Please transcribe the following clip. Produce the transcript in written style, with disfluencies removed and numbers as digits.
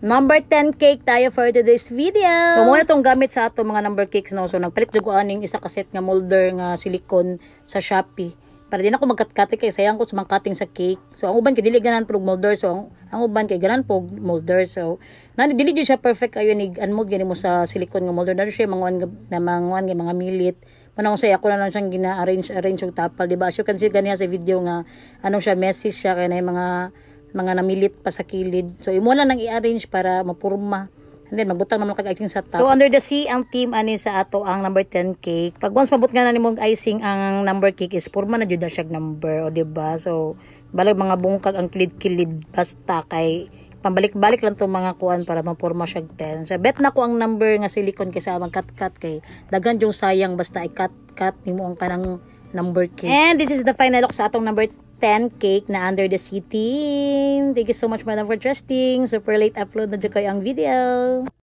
Number 10 cake tayo for today's video. So, muna itong gamit sa ato mga number cakes, no? So, nagpalit dyan ko aning isa kaset nga molder nga silicone sa Shopee. Para din ako magkat-kate kay sayang ko sa mga cutting sa cake. So, ang uban kay dili ganan po molder. So, ang uban kay ganan po molder. So, dili dyan siya perfect ayo ni unmold gani mo sa silicone nga molder. Dali siya mga milit. Manang say ako na lang siyang gina-arrange og tapal, di ba? As you can see ganiya sa video nga ano siya, messy siya kay na mga namilit pa sa kilid. So, imo lang nang i-arrange para mapurma. And then, magbutang naman kag-icing sa top. So, under the sea, ang team ani sa ato ang number 10 cake. Pag once mabut nga na nimong icing ang number cake is purma na jud na siya number, o diba? So, balag mga bungkag ang kilid-kilid basta kay pambalik-balik lang to mga kuan para mapurma siya 10. So, bet na ko ang number nga silicone kaysa mag-cut-cut kay dagan yung sayang basta i-cut-cut nimo ang kanang number cake. And this is the final look sa atong number 10 cake na under the sea team. Thank you so much, madam, for trusting. Super late upload na dyan kayo ang video.